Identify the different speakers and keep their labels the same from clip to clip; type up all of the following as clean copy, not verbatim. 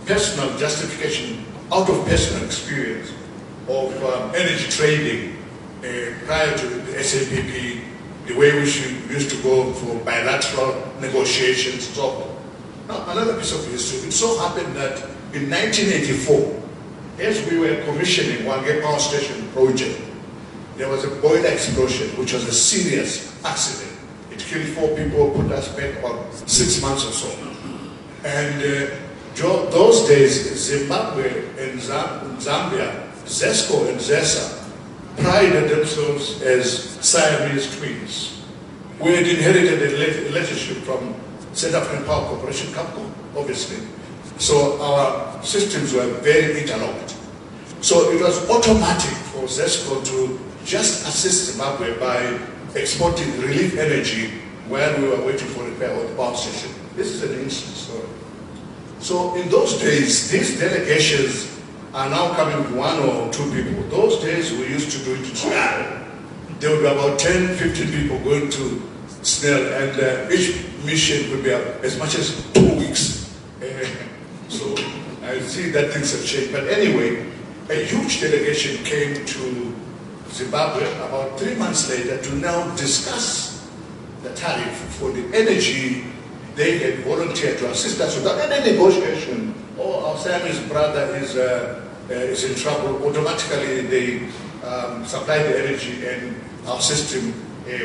Speaker 1: personal justification, out of personal experience of energy trading prior to the SAPP, the way we used to go for bilateral negotiations and so forth. Now, another piece of history. It so happened that in 1984, as we were commissioning Wange Power Station project, there was a boiler explosion, which was a serious accident. It killed 4 people, put us back about 6 months or so. And those days, Zimbabwe and Zambia, ZESCO and ZESA, prided themselves as Siamese twins. We had inherited a relationship from South African Power Corporation, CAPCO, obviously. So our systems were very interlocked. So it was automatic for ZESCO to just assist Zimbabwe by exporting relief energy while we were waiting for repair of the power station. This is an instant story. So in those days, these delegations are now coming with 1 or 2 people. Those days we used to do it in SNEL. There would be about 10, 15 people going to SNEL, and each mission would be as much as 2 weeks. So I see that things have changed. But anyway, a huge delegation came to Zimbabwe about 3 months later to now discuss the tariff for the energy they had volunteered to assist us without any negotiation. Oh, our Siamese brother is in trouble. Automatically they supplied the energy, and our system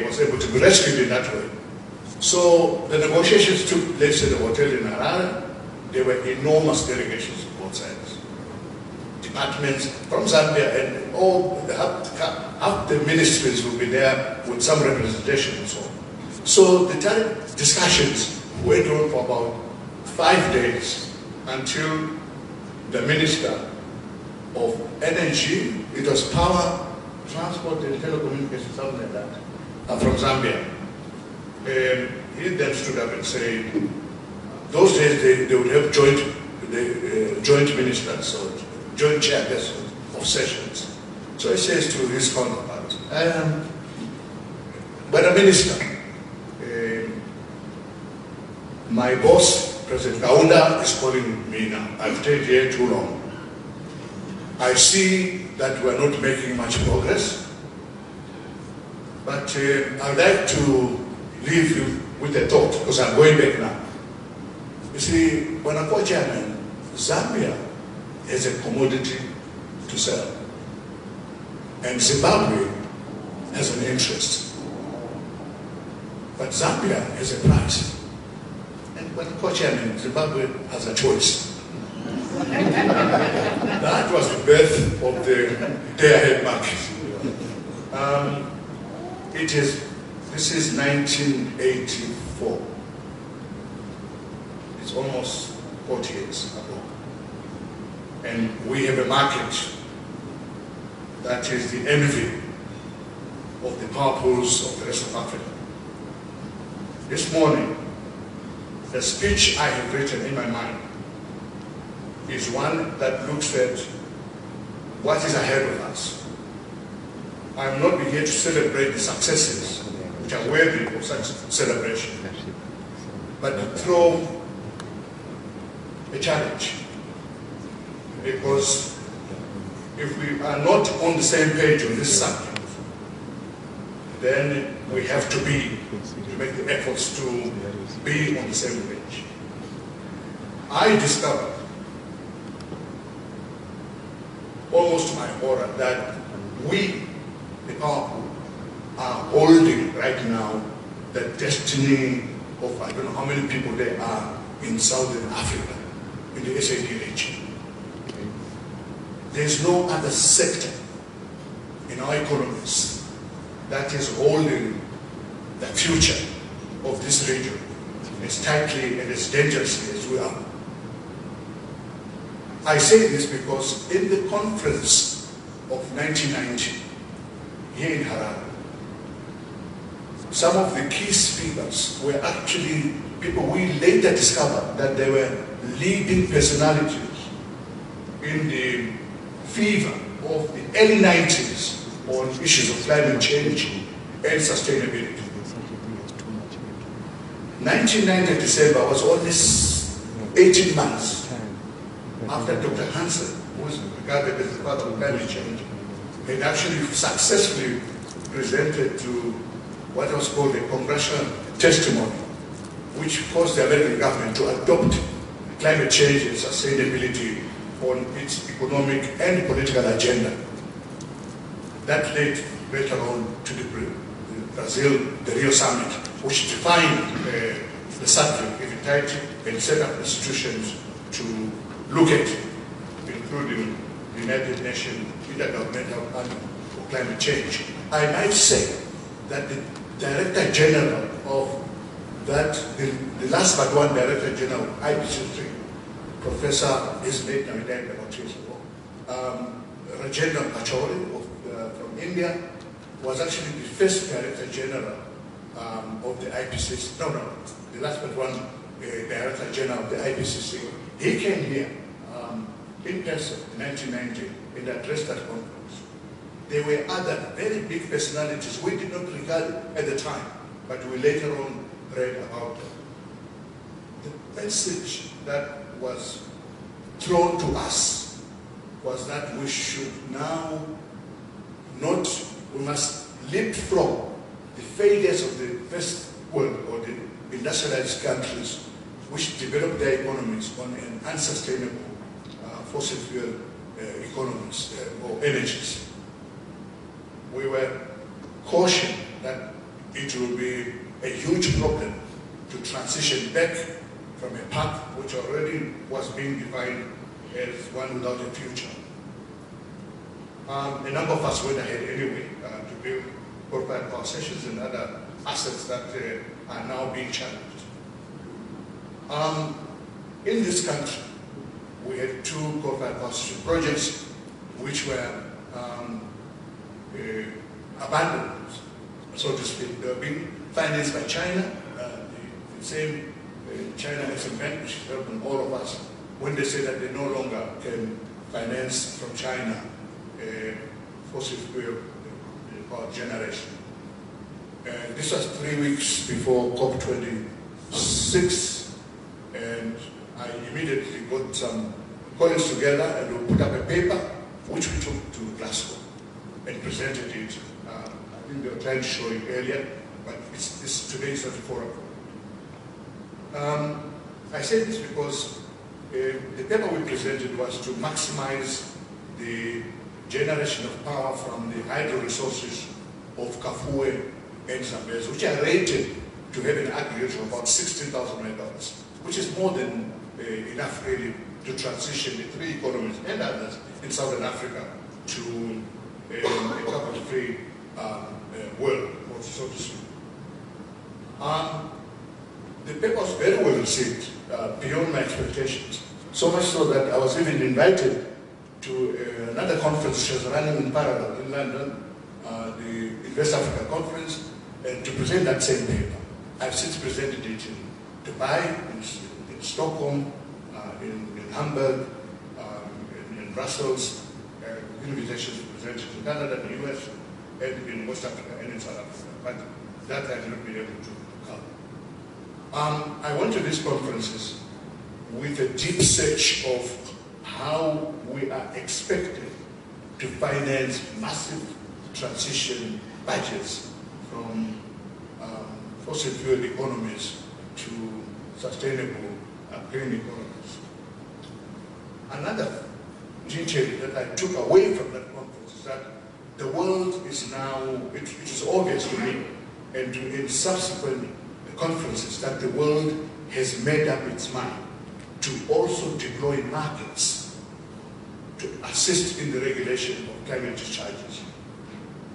Speaker 1: was able to be rescued in that way. So the negotiations took place at the hotel in Harare. There were enormous delegations on both sides. Departments from Zambia and all half the ministries will be there with some representation and so on. So the tariff discussions went on for about 5 days until the Minister of Energy, it was Power, Transport and Telecommunications, something like that, from Zambia. He then stood up and said, those days they would have joint ministers or joint chairpersons of sessions. So he says to his counterpart, but a minister, my boss, President Kaunda, is calling me now. I've stayed here too long. I see that we're not making much progress, but I'd like to leave you with a thought, because I'm going back now. You see, when I call chairman, Zambia has a commodity to sell, and Zimbabwe has an interest. But Zambia has a price. And when I call chairman, Zimbabwe has a choice. That was the birth of the day-ahead market. This is 1984. It's almost 40 years ago. And we have a market that is the envy of the power pools of the rest of Africa. This morning, the speech I have written in my mind is one that looks at what is ahead of us. I am not here to celebrate the successes, which are worthy of such celebration, but to throw a challenge. Because if we are not on the same page on this subject, then we have to make the efforts to be on the same page. I discovered, almost to my horror, that we, the power pool, are holding right now the destiny of I don't know how many people there are in Southern Africa, in the SAD region. There is no other sector in our economies that is holding the future of this region as tightly and as dangerously as we are. I say this because in the conference of 1990 here in Harare, some of the key speakers were actually people we later discovered that they were leading personalities in the fever of the early 90s on issues of climate change and sustainability. 1990 December was only 18 months after Dr. Hansen, who is regarded as the father of climate change, had actually successfully presented to what was called a congressional testimony, which forced the American government to adopt climate change and sustainability on its economic and political agenda. That led later on to the Brazil, the Rio Summit, which defined the subject in entirety and set up institutions to look at, including the United Nations Intergovernmental Panel for Climate Change. I might say that the Director General of that, the last but one Director General of IPCC, Professor, his late now died about 2 years ago, Rajendra Pachauri from India, was actually the first Director General of the IPCC. No, the last but one Director General of the IPCC. He came here in person in 1990 and addressed that conference. There were other very big personalities we did not regard at the time, but we later on read about them. The message that was thrown to us was that we should now we must leapfrog the failures of the first world or the industrialized countries which developed their economies on an unsustainable fossil fuel economies or energies. We were cautioned that it will be a huge problem to transition back from a path which already was being defined as one without a future. A number of us went ahead anyway to build coal-fired power stations and other assets that are now being challenged. In this country, we had 2 coal-fired power station projects which were abandoned, so to speak. They were being financed by China, the same China Exim Bank, which is helping all of us, when they say that they no longer can finance from China fossil fuel power generation. This was 3 weeks before COP26, and I immediately got some colleagues together and we put up a paper which we took to Glasgow and presented it. I think they were trying to show it earlier, but today is not the forum. I say this because the paper we presented was to maximize the generation of power from the hydro resources of Kafue and Zambezi, which are rated to have an aggregate of about 16,000 megawatts, which is more than enough really to transition the 3 economies and others in Southern Africa to a carbon-free world, so to speak. The paper was very well received, beyond my expectations, so much so that I was even invited to another conference which was running in parallel in London, the Invest Africa Conference, and to present that same paper. I've since presented it in Dubai, in Stockholm, in Hamburg, in Brussels, invitations presented in Canada, the US, and in West Africa and in South Africa, but that I have not been able to cover. I went to these conferences with a deep search of how we are expected to finance massive transition budgets from fossil fuel economies to sustainable green economies. Another detail that I took away from that conference is that the world is now, it is obvious to me and in subsequent conferences that the world has made up its mind to also deploy markets to assist in the regulation of climate discharges.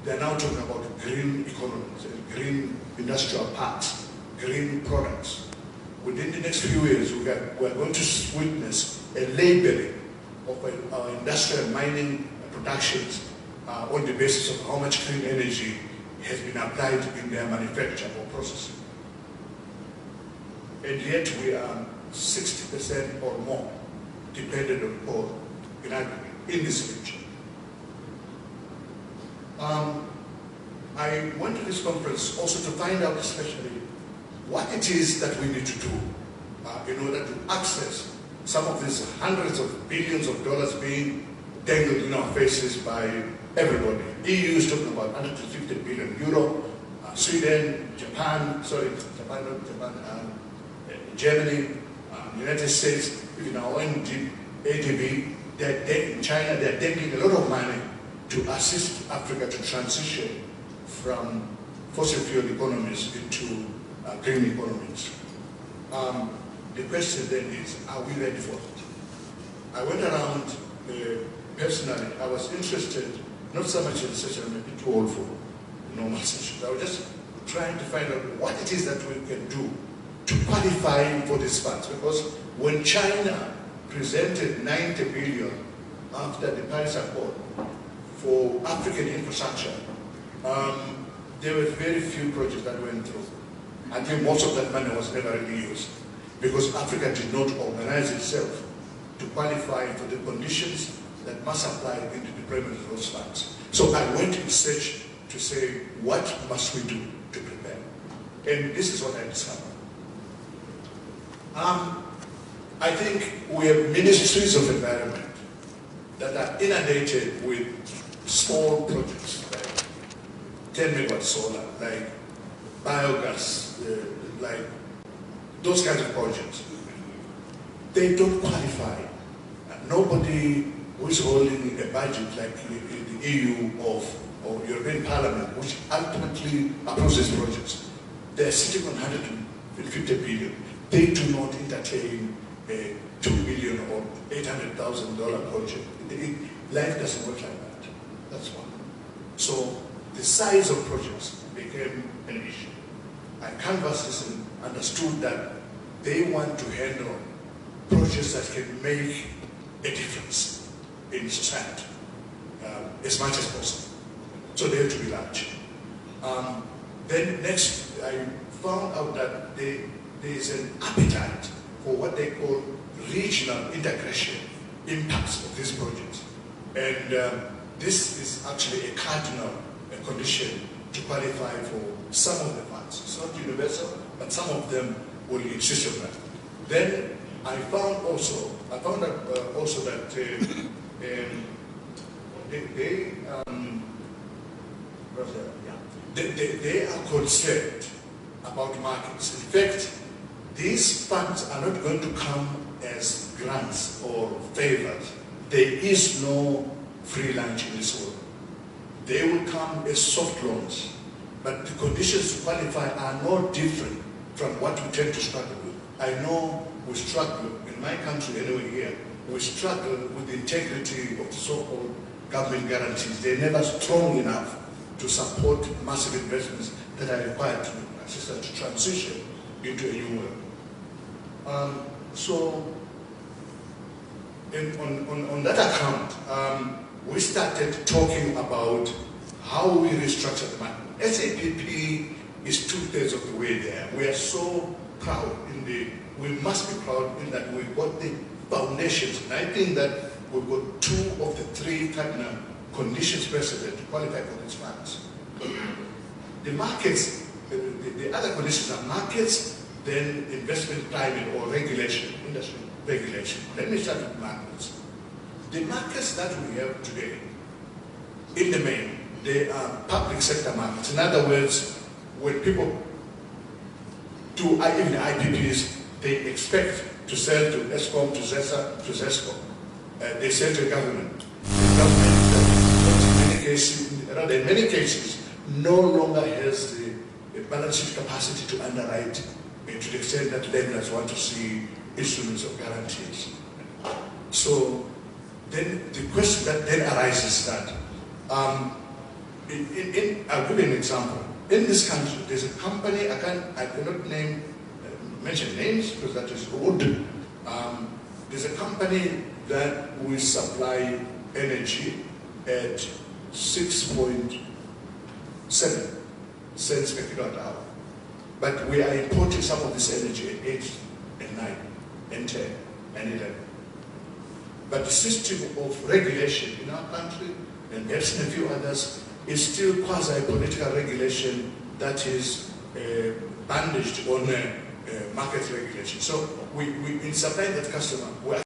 Speaker 1: They're now talking about green economies, green industrial parks, green products. Within the next few years, we're going to witness a labeling of our industrial mining productions on the basis of how much clean energy has been applied in their manufacture or processing. And yet we are 60% or more dependent on coal in aggregate in this region. I went to this conference also to find out especially what it is that we need to do in order to access some of these hundreds of billions of dollars being dangled in our faces by everybody. EU is talking about 150 billion euro, Sweden, Japan, Germany, United States, even our own ADB, in China, they're taking a lot of money to assist Africa to transition from fossil fuel economies into green economies. The question then is, are we ready for it? I went around personally, I was interested, not so much in such a bit too old for normal sessions. I was just trying to find out what it is that we can do to qualify for these funds. Because when China presented 90 billion after the Paris Accord for African infrastructure, there were very few projects that went through. I think most of that money was never really used because Africa did not organize itself to qualify for the conditions that must apply in the deployment of those funds. So I went in search to say, what must we do to prepare? And this is what I discovered. I think we have ministries of environment that are inundated with small projects, like 10 megawatt solar, like biogas, like those kinds of projects. They don't qualify. Nobody who is holding a budget like the EU or European Parliament, which ultimately approves these projects, they're sitting on 150 billion. They do not entertain a $2 billion or $800,000 project. Life doesn't work like that. That's one. So the size of projects became an issue. I canvassed this and understood that they want to handle projects that can make a difference in society as much as possible. So they have to be large. Then next, I found out that there is an appetite for what they call regional integration impacts of these projects. And this is actually a cardinal condition to qualify for some of the funds. It's not universal, but some of them will insist on that. Then I found out also that they are concerned about markets. In fact, these funds are not going to come as grants or favors. There is no free lunch in this world. They will come as soft loans, but the conditions to qualify are no different from what we tend to struggle with. I know we struggle, in my country anyway here, we struggle with the integrity of the so-called government guarantees. They're never strong enough to support massive investments that are required to assist us to transition into a new world. So, on that account, we started talking about how we restructure the market. SAPP is 2/3 of the way there. We are so proud we must be proud in that we've got the foundations. And I think that we've got 2 of the 3 cardinal conditions precedent to qualify for these funds. The markets, the other conditions are markets, then investment climate or regulation, industry regulation. Let me start with markets. The markets that we have today, in the main, they are public sector markets. In other words, when people do even IPPs, they expect to sell to EXCO, to ZESCO. They sell to the government. The government, in many cases, no longer has the balance sheet capacity to underwrite to the extent that lenders want to see instruments of guarantees. So then the question that then arises that, I'll give you an example. In this country, there's a company, I cannot mention names because that is rude. There's a company that will supply energy at 6.7 cents per kilowatt hour. But we are importing some of this energy at 8 and 9 and 10 and 11. But the system of regulation in our country, and perhaps in a few others, is still quasi-political regulation that is bandaged on market regulation. So we in supplying that customer, we are